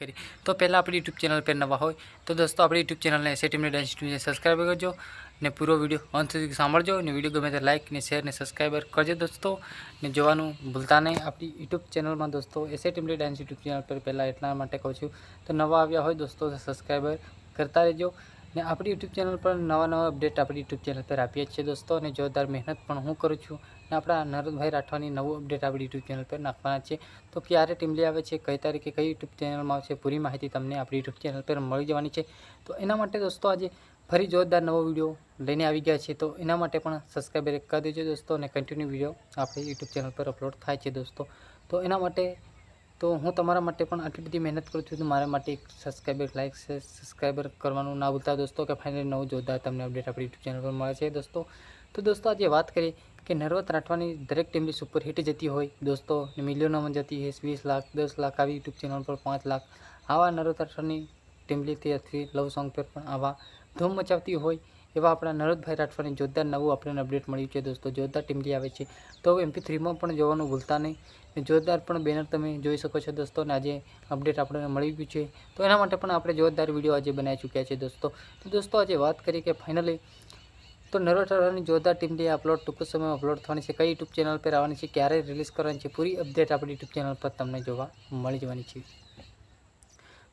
કરી તો પહેલાં આપણી યુટ્યુબ ચેનલ પર નવા હોય તો દોસ્તો આપણી યુટ્યુબ ચેનલને એસએ ટીમની ડાન્સ સ્ટુડિયો સબસ્ક્રાઈબ કરજો ને પૂરો વિડીયો અંત સુધી સાંભળજો ને વિડીયો ગમે તો લાઇક ને શેર ને સબસ્ક્રાઈબર કરજો દોસ્તો ને જોવાનું ભૂલતા નહીં આપણી યુટ્યુબ ચેનલમાં દોસ્તો એસએ ટીમની ડાન્સ યુટ્યુબ ચેનલ પર પહેલાં એટલા માટે કહું છું તો નવા આવ્યા હોય દોસ્તો સબસ્ક્રાઈબર કરતા રહેજો ને આપણી યુટ્યુબ ચેનલ પર નવા અપડેટ આપણી યુટ્યુબ ચેનલ પર આપીએ છીએ દોસ્તો અને જોરદાર મહેનત પણ હું કરું છું ને આપણા નરદભાઈ રાઠવાની નવું અપડેટ આપણી યુટ્યુબ ચેનલ પર નાખવાના છે તો ક્યારે ટીમલી આવે છે કઈ તારીખે કઈ યુટ્યુબ ચેનલમાં આવશે પૂરી માહિતી તમને આપણી યુટ્યુબ ચેનલ પર મળી જવાની છે તો એના માટે દોસ્તો આજે ફરી જોરદાર નવો વિડીયો લઈને આવી ગયા છે તો એના માટે પણ સબસ્ક્રાઈબર કરી દેજો દોસ્તો અને કન્ટિન્યુ વિડીયો આપણી યુટ્યુબ ચેનલ પર અપલોડ થાય છે દોસ્તો તો એના માટે તો હું તમારા માટે પણ આટલી બધી મહેનત કરું છું તો મારા માટે એક સબસ્ક્રાઈબર લાઇક સબસ્ક્રાઈબર કરવાનું ના ભૂલતા દોસ્તો કે ફાઇનલી નવું જોરદાર તમને અપડેટ આપણી યુટ્યુબ ચેનલ પર મળે છે દોસ્તો તો દોસ્તો આજે વાત કરીએ કે નર્વત રાઠવાની દરેક ટીમની સુપર હિટ જતી હોય દોસ્તો મિલિયનોમાં જતી હોય 20 લાખ 10 લાખ આવી યુટ્યુબ ચેનલ પર 5 લાખ આવા નર્વત રાઠવાની ટીમલીથી અથવા લવ સોંગ પર પણ આવા ધૂમ મચાવતી હોય એવા આપણા નરદભાઈ રાઠવાની જોરદાર નવું આપણને અપડેટ મળ્યું છે દોસ્તો જોરદાર ટીમલી આવે છે તો MP3માં પણ જોવાનું ભૂલતા નહીં જોરદાર પણ બેનર તમે જોઈ શકો છો દોસ્તો અને આજે અપડેટ આપણને મળી ગયું છે તો એના માટે પણ આપણે જોરદાર વિડીયો આજે બનાવી ચૂક્યા છે દોસ્તો તો દોસ્તો આજે વાત કરીએ કે ફાઇનલી તો નર્વત રાઠવાની જોરદાર ટીમલી અપલોડ ટૂંક સમયમાં અપલોડ થવાની છે કઈ યુટ્યુબ ચેનલ પર આવવાની છે ક્યારે રિલીઝ કરવાની છે પૂરી અપડેટ આપણી યુટ્યુબ ચેનલ પર તમને જોવા મળી જવાની છે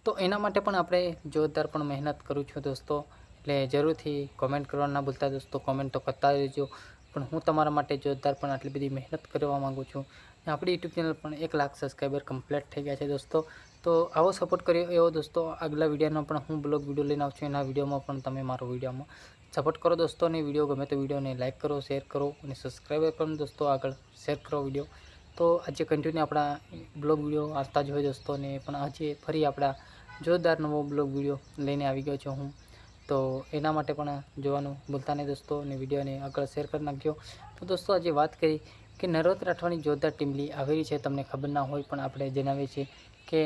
તો એના માટે પણ આપણે જોરદાર પણ મહેનત કરું છું દોસ્તો એટલે જરૂરથી કોમેન્ટ કરવા ના ભૂલતા દોસ્તો કોમેન્ટ તો કરતા રહેજો પણ હું તમારા માટે જોરદાર પણ આટલી બધી મહેનત કરવા માગું છું આપણી યુટ્યુબ ચેનલ પણ 1 લાખ સબસ્ક્રાઈબર કમ્પ્લીટ થઈ ગયા છે દોસ્તો તો આવો સપોર્ટ કર્યો એવો દોસ્તો આગલા વિડીયોનો પણ હું બ્લોગ વિડીયો લઈને આવું છું એના વિડીયોમાં પણ તમે મારો વિડીયોમાં સપોર્ટ કરો દોસ્તો અને વિડીયો ગમે તો વિડીયોને લાઇક કરો શેર કરો અને સબસ્ક્રાઈબર કરો દોસ્તો આગળ શેર કરો વિડીયો તો આજે કન્ટિન્યુ આપણા બ્લોગ વિડીયો આવતા જ હોય દોસ્તો ને પણ આજે ફરી આપણા જોરદાર નવો બ્લોગ વિડીયો લઈને આવી ગયો છું હું તો એના માટે પણ જોવાનું ભૂલતા નહીં દોસ્તો અને વિડીયોને આગળ શેર કરી નાખજો તો દોસ્તો આજે વાત કરી કે નર્વત રાઠવાની જોરદાર ટીમલી આવેલી છે તમને ખબર ના હોય પણ આપણે જણાવીએ છીએ કે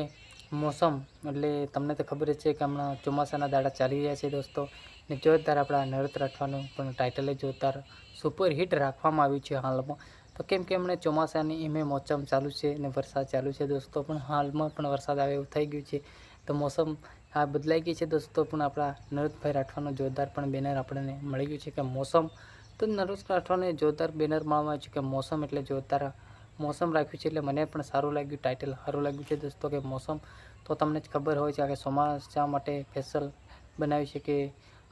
મોસમ એટલે તમને તો ખબર જ છે કે હમણાં ચોમાસાના દાડા ચાલી રહ્યા છે દોસ્તો ને જોરદાર આપણા નર્વત રાઠવાનું પણ ટાઇટલ જોરદાર સુપર હિટ રાખવામાં આવ્યું છે હાલમાં તો કેમ કે હમણાં ચોમાસાની એમે મોસમ ચાલુ છે અને વરસાદ ચાલુ છે દોસ્તો પણ હાલમાં પણ વરસાદ આવે એવું થઈ ગયું છે તો મોસમ આ બદલાઈ ગઈ છે દોસ્તો પણ આપણા નર્વતભાઈ રાઠવાનું જોરદાર પણ બેનર આપણને મળી ગયું છે કે મોસમ તો નર્વત રાઠવાને જોરદાર બેનર મળવામાં આવ્યું છે કે મોસમ એટલે જોરદાર મોસમ રાખ્યું છે એટલે મને પણ સારું લાગ્યું ટાઇટલ સારું લાગ્યું છે દોસ્તો કે મોસમ તો તમને જ ખબર હોય છે કે ચોમાસા માટે સ્પેશિયલ બનાવ્યું છે કે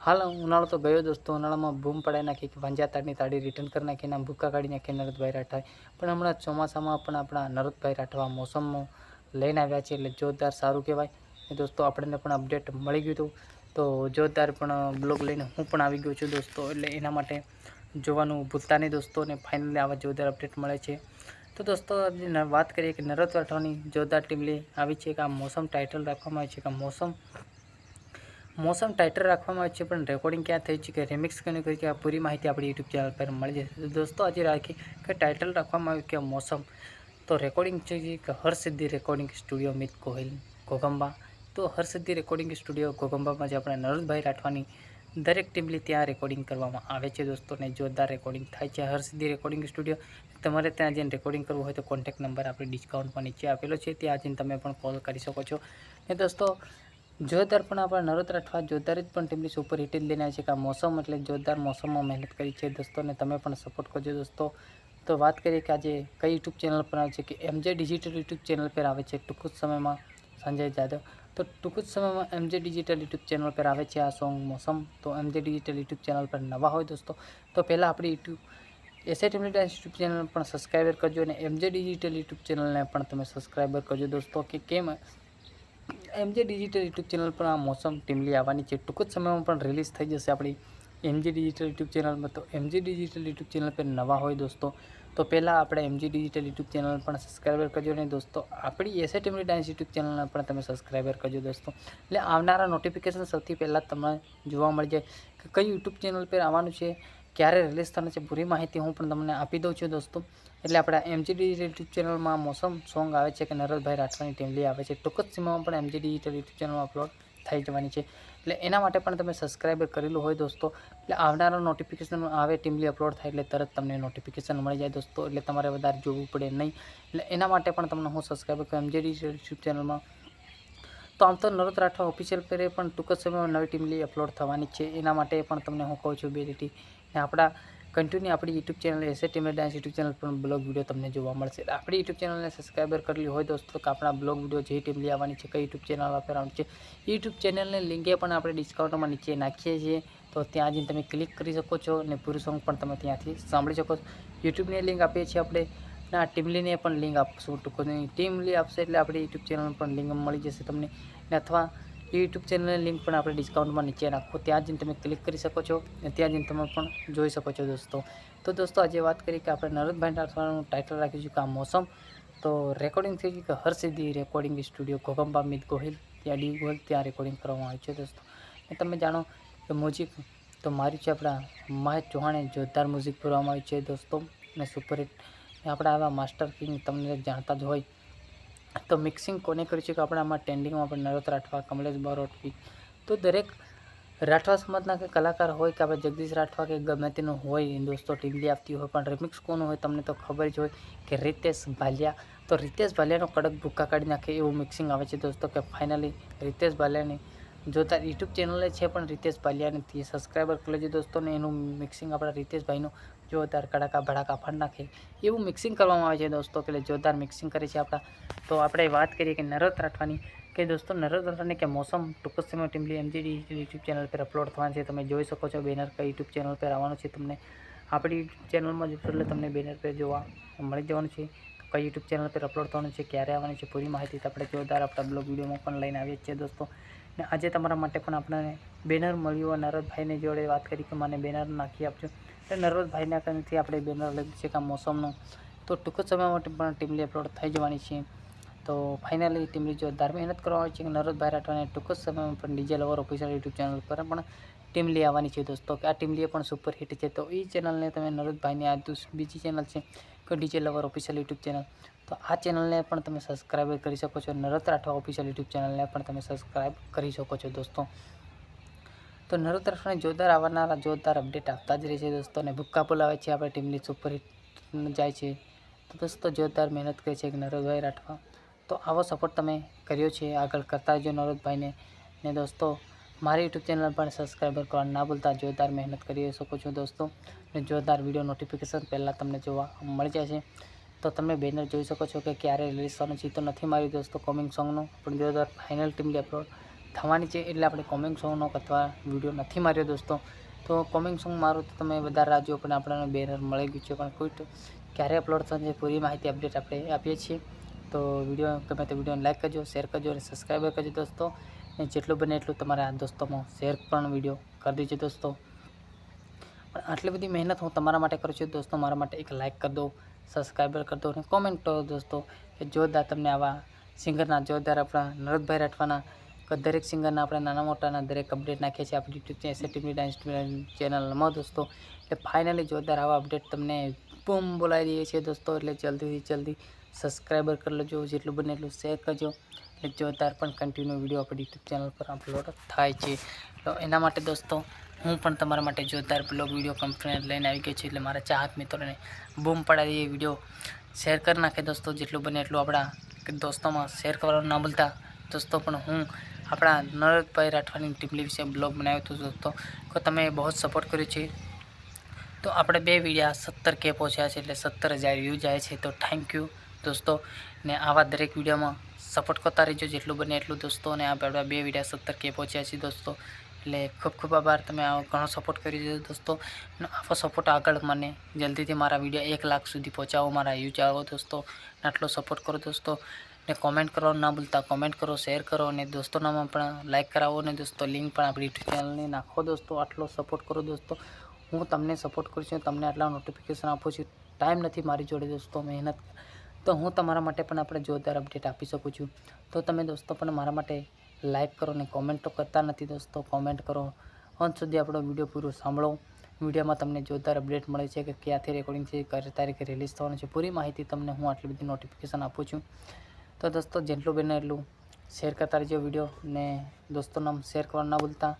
હાલ ઉનાળો તો ગયો દોસ્તો ઉનાળામાં બૂમ પડાવી નાખી કે ભાંજા તાડની તાળી રિટર્ન કરી નાખીને ભૂકા કાઢી નાખી નરદભાઈ રાઠવાએ પણ હમણાં ચોમાસામાં પણ આપણા નરદભાઈ રાઠવા મોસમમાં લઈને આવ્યા છે એટલે જોરદાર સારું કહેવાય દોસ્તો આપણને પણ અપડેટ મળી ગયું હતું તો જોરદાર પણ બ્લોગ લઈને હું પણ આવી ગયો છું દોસ્તો એટલે એના માટે જોવાનું ભૂલતા નહીં દોસ્તો અને ફાઇનલી આવા જોરદાર અપડેટ મળે છે તો દોસ્તો વાત કરીએ કે નર્વત રાઠવાની જોરદાર ટીમલી આવી છે કે આ મોસમ ટાઇટલ રાખવામાં આવી છે કે મોસમ ટાઇટલ રાખવામાં આવે છે પણ રેકોર્ડિંગ ક્યાં થઈ છે કે રિમિક્સ કરી કરી કે આ પૂરી માહિતી આપણી યુટ્યુબ ચેનલ પર મળી જશે દોસ્તો આજે રાખી કે ટાઇટલ રાખવામાં આવ્યું કે મોસમ તો રેકોર્ડિંગ છે કે હરસિદ્ધિ રેકોર્ડિંગ સ્ટુડિયો મિત કોહિલ ઘોગંબા તો હરસિદ્ધિ રેકોર્ડિંગ સ્ટુડિયો ઘોગંબામાં જે આપણા નરદભાઈ રાઠવાની દરેક ટીમલી ત્યાં રેકોર્ડિંગ કરવામાં આવે છે દોસ્તો ને જોરદાર રેકોર્ડિંગ થાય છે હરસિદ્ધિ રેકોર્ડિંગ સ્ટુડિયો તમારે ત્યાં જઈને રેકોર્ડિંગ કરવું હોય તો કોન્ટેક્ટ નંબર આપણે ડિસ્કાઉન્ટમાં નીચે આપેલો છે ત્યાં જઈને તમે પણ કોલ કરી શકો છો ને દોસ્તો જોરદાર પણ આપણા નર્વત રાઠવા જોરદાર જ પણ ટીમની સુપર હિટ જ લઈને આવે છે કે આ મોસમ એટલે જોરદાર મોસમમાં મહેનત કરી છે દોસ્તો ને તમે પણ સપોર્ટ કરજો દોસ્તો તો વાત કરીએ કે આજે કઈ યુટ્યુબ ચેનલ પર આવે છે કે MJ ડિજિટલ યુટ્યુબ ચેનલ પર આવે છે ટૂંક જ સમયમાં સંજય જાદવ તો ટૂંક જ સમયમાં MJ ડિજિટલ યુટ્યુબ ચેનલ પર આવે છે આ સોંગ મોસમ તો MJ ડિજિટલ યુટ્યુબ ચેનલ પર નવા હોય દોસ્તો તો પહેલાં આપણી યુટ્યુબ એસએ ટીમની ડાન્સ યુટ્યુબ ચેનલ પણ સબસ્ક્રાઈબર કરજો અને MJ ડિજિટલ યુટ્યુબ ચેનલને પણ તમે સબસ્ક્રાઈબર કરજો દોસ્તો કે કેમ MJ ડિજિટલ યુટ્યુબ ચેનલ પર આ મોસમ ટીમલી આવવાની છે ટૂંક જ સમયમાં પણ રિલીઝ થઈ જશે આપણી MJ ડિજિટલ યુટ્યુબ ચેનલમાં તો MJ ડિજિટલ યુટ્યુબ ચેનલ પર નવા હોય દોસ્તો તો પહેલાં આપણે MJ ડિજિટલ યુટ્યુબ ચેનલ પણ સબસ્ક્રાઈબર કરજો અને દોસ્તો આપણી એસએ ટીમની ડાન્સ યુટ્યુબ ચેનલને પણ તમે સબસ્ક્રાઈબર કરજો દોસ્તો એટલે આવનારા નોટિફિકેશન સૌથી પહેલાં તમને જોવા મળી જાય કે કઈ યુટ્યુબ ચેનલ પર આવવાનું છે ક્યારે રિલીઝ થવાનું છે પૂરી માહિતી હું પણ તમને આપી દઉં છું દોસ્તો એટલે આપણા MJ ડિજિટલ યુટ્યુબ ચેનલમાં મોસમ સોંગ આવે છે કે નરદભાઈ રાઠવાની ટીમલી આવે છે ટૂંક જ સમયમાં પણ MJ ડિજિટલ યુટ્યુબ ચેનલમાં અપલોડ થઈ જવાની છે એટલે એના માટે પણ તમે સબસ્ક્રાઈબર કરેલું હોય દોસ્તો એટલે આવનારા નોટિફિકેશન આવે ટીમલી અપલોડ થાય એટલે તરત તમને નોટિફિકેશન મળી જાય દોસ્તો એટલે તમારે વધારે જોવું પડે નહીં એટલે એના માટે પણ તમને હું સબસ્ક્રાઈબર MJ ડિજિટલ યુટ્યુબ ચેનલમાં તો આમ તો નરોદ રાઠવા ઓફિશિયલ પેરે પણ ટૂંક જ સમયમાં નવી ટીમલી અપલોડ થવાની છે. એના માટે પણ તમને હું કહું છું બે રીતિ ને આપણા કન્ટિન્યુ આપણી યુટ્યુબ ચેનલ એસે ટીમલી ડાન્સ યુટ્યુબ ચેનલ પર બ્લોગ વિડીયો તમને જોવા મળશે. આપણી યુટ્યુબ ચેનલને સબસ્ક્રાઈબર કરેલી હોય દોસ્તો કે આપણા બ્લોગ વિડીયો જે ટીમલી આવવાની છે કઈ યુટ્યુબ ચેનલ વાપરવાની છે યુટ્યુબ ચેનલની લિંકે પણ આપણે ડિસ્કાઉન્ટમાં નીચે નાખીએ છીએ. તો ત્યાં જઈને તમે ક્લિક કરી શકો છો અને પૂરું સોંગ પણ તમે ત્યાંથી સાંભળી શકો છો. યુટ્યુબની લિંક આપીએ છીએ આપણે અને આ ટીમલીને પણ લિંક આપશું. ટૂંકની ટીમલી આપશે એટલે આપણી યુટ્યુબ ચેનલ પણ લિંક મળી જશે તમને ને અથવા યુટ્યુબ ચેનલની લિંક પણ આપણે ડિસ્કાઉન્ટમાં નીચે નાખો ત્યાં જઈને તમે ક્લિક કરી શકો છો અને ત્યાં જઈને તમે પણ જોઈ શકો છો દોસ્તો. તો દોસ્તો આજે વાત કરી કે આપણે નરોદભાઈ રાઠવાનું ટાઇટલ રાખ્યું છે કે આ મોસમ. તો રેકોર્ડિંગ થઈ ગયું કે હરસિદ્ધિ રેકોર્ડિંગ સ્ટુડિયો ઘોગંબા મિત ગોહિલ ત્યાં ડી ગોહિલ ત્યાં રેકોર્ડિંગ કરવામાં આવ્યું છે દોસ્તો. અને તમે જાણો કે મ્યુઝિક તો માર્યું છે આપણા મહેશ ચૌહાણે જોરદાર મ્યુઝિક પૂરવામાં આવ્યું છે દોસ્તો અને સુપરહિટ. આપણા આવા માસ્ટર કિંગ તમને જાણતા જ હોય. તો મિક્સિંગ કોને કર્યું છે કે આપણે આમાં ટ્રેન્ડિંગમાં આપણે નરોદ રાઠવા, કમલેશ બારોટકી તો દરેક રાઠવા સમાજના કે કલાકાર હોય કે આપણે જગદીશ રાઠવા કે ગમે તેનું હોય દોસ્તો ટીમલી આવતી હોય પણ રિમિક્સ કોનું હોય તમને તો ખબર જ હોય કે રીતેશ ભાલિયા. તો રીતેશ ભાલિયાનો કડક ભૂક્કા કાઢી નાખે એવું મિક્સિંગ આવે છે દોસ્તો કે ફાઇનલી રીતેશ ભાલિયાની જોતા યુટ્યુબ ચેનલે છે પણ રીતેશ ભાલિયાની સબસ્ક્રાઈબર કરી લેજો દોસ્તો ને એનું મિક્સિંગ આપણા રીતેશભાઈનું જોરદાર કડાકા ભડાકા ફાડ નાખે એવું મિક્સિંગ કરવામાં આવે છે દોસ્તો કે જોરદાર મિક્સિંગ કરે છે આપણા. તો આપણે વાત કરીએ કે નરોદ રાઠવાની કે દોસ્તો નરોદ રાઠવાની કે મોસમ ટૂંક જ સમય ટીમલી એમજીડી યુટ્યુબ ચેનલ પર અપલોડ થવાની છે. તમે જોઈ શકો છો બેનર કઈ યુટ્યુબ ચેનલ પર આવવાનું છે તમને આપણી યુટ્યુબ ચેનલમાં જોશો એટલે તમને બેનર પર જોવા મળી જવાનું છે. કઈ યુટ્યુબ ચેનલ પર અપલોડ થવાનું છે ક્યારે આવવાની છે પૂરી માહિતી આપણે જોરદાર આપણા બ્લોગ વિડીયોમાં પણ લઈને આવીએ છીએ દોસ્તો. ને આજે તમારા માટે પણ આપણને બેનર મળ્યું નરોદભાઈની જોડે વાત કરી કે મને બેનર નાખી આપજો એટલે નરોદભાઈના કંઈથી આપણે બેનર લીધું છે કે આ મોસમનું. તો ટૂંક જ સમય માટે પણ ટીમલી અપલોડ થઈ જવાની છે. તો ફાઇનલી ટીમલી જોરદાર મહેનત કરવા આવી છે કે નરોદભાઈ રાઠવાને ટૂંક જ સમયમાં પણ DJ lover official YouTube channel પર પણ ટીમલી આવવાની છે દોસ્તો કે આ ટીમલી પણ સુપર હિટ છે. તો એ ચેનલને તમે નરોદભાઈની આ બીજી ચેનલ છે કે DJ lover official YouTube channel તો આ ચેનલને પણ તમે સબસ્ક્રાઈબ કરી શકો છો. નરોદ રાઠવા ઓફિશિયલ યુટ્યુબ ચેનલને પણ તમે સબસ્ક્રાઈબ કરી શકો છો દોસ્તો. તો નરોદ રાઠવાને જોરદાર આવનારા જોરદાર અપડેટ આપતા જ રહે છે દોસ્તો અને ભૂક્કા બોલાવે છે આપણે ટીમલી સુપર હિટ જાય છે. તો દોસ્તો જોરદાર મહેનત કરે છે નરોદભાઈ રાઠવા. તો આવો સપોર્ટ તમે કર્યો છે આગળ કરતા રહેજો નરોદભાઈને ને દોસ્તો મારી યુટ્યુબ ચેનલ પણ સબસ્ક્રાઈબર કરવા ના ભૂલતા. જોરદાર મહેનત કરી શકો છો દોસ્તો અને જોરદાર વિડીયો નોટિફિકેશન પહેલાં તમને જોવા મળી જશે. તો તમે બેનર જોઈ શકો છો કે ક્યારે રિલીઝ થવાનું છે તો નથી માર્યું દોસ્તો કોમિંગ સોંગનું પણ જોરદાર ફાઇનલ ટીમલી અપલોડ થવાની છે એટલે આપણે કોમિંગ સોંગનો અથવા વિડીયો નથી માર્યો દોસ્તો. તો કોમિંગ સોંગ મારું તો તમે વધારે રાહ જુઓ પણ આપણને બેનર મળી ગયું છે પણ કોઈ ક્યારે અપલોડ થશે પૂરી માહિતી અપડેટ આપણે આપીએ છીએ. તો વિડીયો ગમે તો વિડીયોને લાઈક કરજો, શેર કરજો અને સબસ્ક્રાઈબર કરજો દોસ્તો ને જેટલું બને એટલું તમારા દોસ્તોમાં શેર પણ વિડીયો કરી દેજો દોસ્તો. પણ આટલી બધી મહેનત હું તમારા માટે કરું છું દોસ્તો મારા માટે એક લાઈક કરી દો, સબસ્ક્રાઈબર કરી દો અને કોમેન્ટ કરો દોસ્તો કે જોરદાર તમને આવા સિંગરના જોરદાર આપણા નરોદભાઈ રાઠવાના દરેક સિંગરના આપણે નાના મોટાના દરેક અપડેટ નાખીએ છીએ આપણી યુટ્યુબ એસે ટીમલી ડાન્સ ચેનલમાં દોસ્તો. એટલે ફાઇનલી જોરદાર આવા અપડેટ તમને બૂમ બોલાવી દઈએ છીએ દોસ્તો. એટલે જલ્દીથી જલ્દી સબસ્ક્રાઈબર કરી લેજો, જેટલું બને એટલું શેર કરજો એટલે જોરદાર પણ કન્ટિન્યુ વિડીયો આપણી યુટ્યુબ ચેનલ પર અપલોડ થાય છે. તો એના માટે દોસ્તો હું પણ તમારા માટે જોરદાર બ્લોગ વિડીયો કંપની લઈને આવી ગઈ છું એટલે મારા ચાહક મિત્રોને બૂમ પડાવી દઈએ વિડીયો શેર કરી નાખે દોસ્તો. જેટલું બને એટલું આપણા દોસ્તોમાં શેર કરવાનું ના ભૂલતા દોસ્તો. પણ હું આપણા નરોદભાઈ રાઠવાની ટીમલી વિશે બ્લોગ બનાવ્યો હતો દોસ્તો તો તમે બહુ જ સપોર્ટ કર્યો છે. તો આપણે બે વિડીયા 17K પહોંચ્યા છે એટલે 17,000 વ્યૂ જાય છે. તો થેન્ક યુ દોસ્તો ને આવા દરેક વિડીયોમાં સપોર્ટ કરતા રહેજો જેટલું બને એટલું દોસ્તો. અને આપણા બે વિડીયા 17K પહોંચ્યા છે દોસ્તો એટલે ખૂબ ખૂબ આભાર. તમે ઘણો સપોર્ટ કરી દીધો દોસ્તો અને આવો સપોર્ટ આગળ મને જલ્દીથી મારા વિડીયો 1 લાખ સુધી પહોંચાવો, મારા વ્યૂ આવો દોસ્તો. આટલો સપોર્ટ કરો દોસ્તો ને કોમેન્ટ કરવાનું ના ભૂલતા. કોમેન્ટ કરો, શેર કરો અને દોસ્તોનામાં પણ લાઈક કરાવો અને દોસ્તો લિંક પણ આપણી યુટ્યુબ ચેનલની નાખો દોસ્તો. આટલો સપોર્ટ કરો દોસ્તો. હું તમને સપોર્ટ કરું છું, તમને આટલા નોટિફિકેશન આપું છું. ટાઈમ નથી મારી જોડે દોસ્તો મહેનત તો હું તમારા માટે પણ આપણે જોરદાર અપડેટ આપી શકું છું. તો તમે દોસ્તો પણ મારા માટે લાઈક કરો ને કોમેન્ટ તો કરતા નથી દોસ્તો. કોમેન્ટ કરો, અંત સુધી આપણો વિડીયો પૂરો સાંભળો. વિડીયોમાં તમને જોરદાર અપડેટ મળે છે કે ક્યાંથી રેકોર્ડિંગ છે, કઈ તારીખે રિલીઝ થવાનું છે, પૂરી માહિતી તમને હું આટલી બધી નોટિફિકેશન આપું છું. તો દોસ્તો જેટલું બને એટલું શેર કરતા રહેજો વિડીયો ને દોસ્તોને શેર કરવાનું ના ભૂલતા.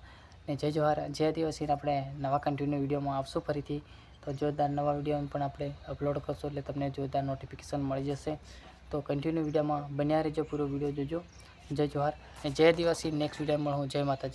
ને જય જવાહર, જય આદિવાસી. આપણે નવા કન્ટિન્યુ વિડીયોમાં આવશું ફરીથી. તો જોરદાર નવા વિડીયો પણ આપણે અપલોડ કરશું એટલે તમને જોરદાર નોટિફિકેશન મળી જશે. તો કન્ટિન્યુ વિડીયોમાં બન્યા રહેજો, પૂરો વિડીયો જોજો જય જોહાર અને જય આદિવાસી. નેક્સ્ટ વિડીયો મળું. જય માતાજી.